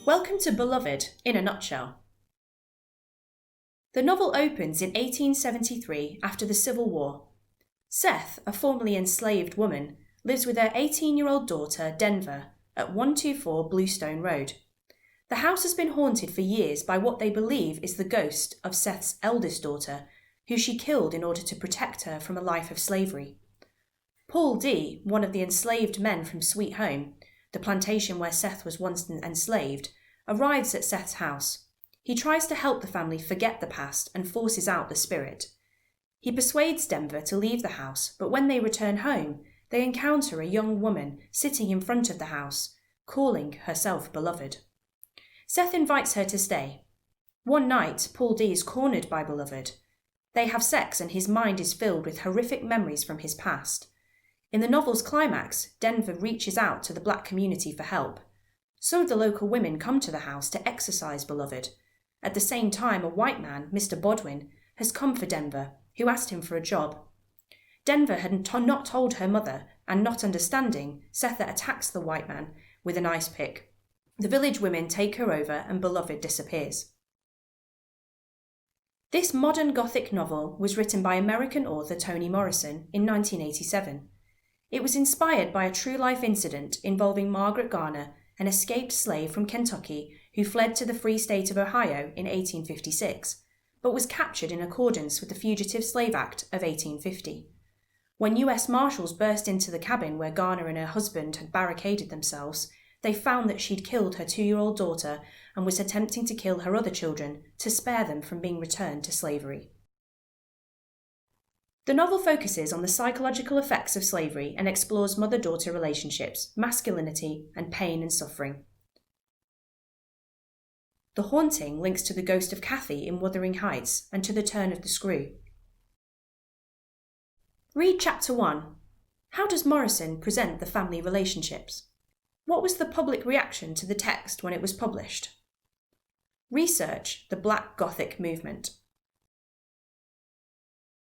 Welcome to Beloved in a nutshell. The novel opens in 1873 after the Civil War. Seth, a formerly enslaved woman, lives with her 18-year-old daughter, Denver, at 124 Bluestone Road. The house has been haunted for years by what they believe is the ghost of Seth's eldest daughter, who she killed in order to protect her from a life of slavery. Paul D., one of the enslaved men from Sweet Home, the plantation where Seth was once enslaved, arrives at Seth's house. He tries to help the family forget the past and forces out the spirit. He persuades Denver to leave the house, but when they return home, they encounter a young woman sitting in front of the house, calling herself Beloved. Seth invites her to stay. One night, Paul D. is cornered by Beloved. They have sex and his mind is filled with horrific memories from his past. In the novel's climax, Denver reaches out to the black community for help. Some of the local women come to the house to exorcise Beloved. At the same time, a white man, Mr. Bodwin, has come for Denver, who asked him for a job. Denver had not told her mother, and not understanding, Setha attacks the white man with an ice pick. The village women take her over and Beloved disappears. This modern Gothic novel was written by American author Toni Morrison in 1987. It was inspired by a true-life incident involving Margaret Garner, an escaped slave from Kentucky who fled to the Free State of Ohio in 1856, but was captured in accordance with the Fugitive Slave Act of 1850. When US Marshals burst into the cabin where Garner and her husband had barricaded themselves, they found that she'd killed her 2-year-old daughter and was attempting to kill her other children to spare them from being returned to slavery. The novel focuses on the psychological effects of slavery and explores mother-daughter relationships, masculinity, and pain and suffering. The haunting links to the ghost of Kathy in Wuthering Heights and to the turn of the screw. Read Chapter 1. How does Morrison present the family relationships? What was the public reaction to the text when it was published? Research the Black Gothic movement.